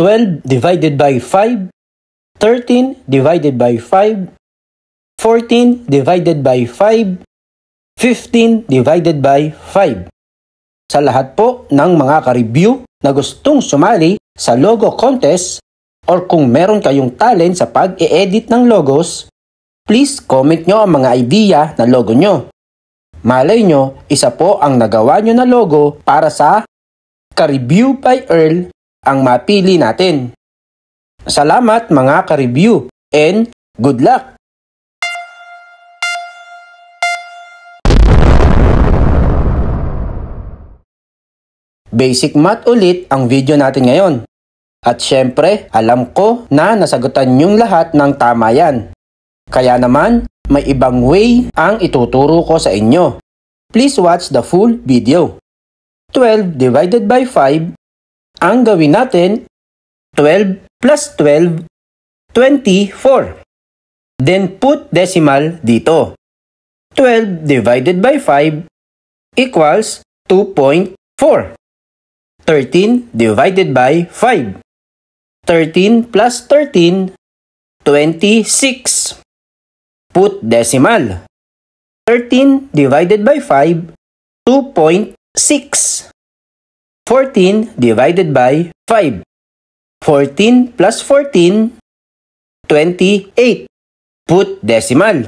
12 divided by 5, 13 divided by 5, 14 divided by 5, 15 divided by 5. Sa lahat po ng mga ka-review na gustong sumali sa logo contest or kung meron kayong talent sa pag-e-edit ng logos, please comment nyo ang mga idea na logo nyo. Malay nyo, isa po ang nagawa nyo na logo para sa ka-review by Earl ang mapili natin. Salamat mga ka-review and good luck! Basic math ulit ang video natin ngayon. At syempre, alam ko na nasagutan yung lahat ng tama yan. Kaya naman, may ibang way ang ituturo ko sa inyo. Please watch the full video. 12 divided by 5, ang gawin natin, 12 plus 12, 24. Then put decimal dito. 12 divided by 5 equals 2.4. 13 divided by 5. 13 plus 13, 26. Put decimal. 13 divided by 5, 2.6. 14 divided by 5. 14 plus 14, 28. Put decimal.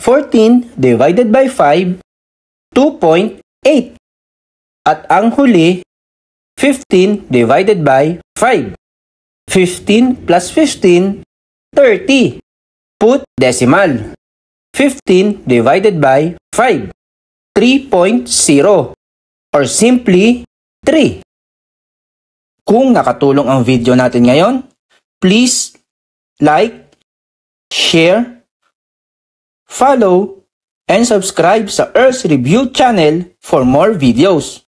14 divided by 5, 2.8. At ang huli, 15 divided by 5. 15 plus 15, 30. Put decimal. 15 divided by 5. 3.0 or simply 3. Kung nakatulong ang video natin ngayon, please like, share, follow, and subscribe sa Earl's Review channel for more videos.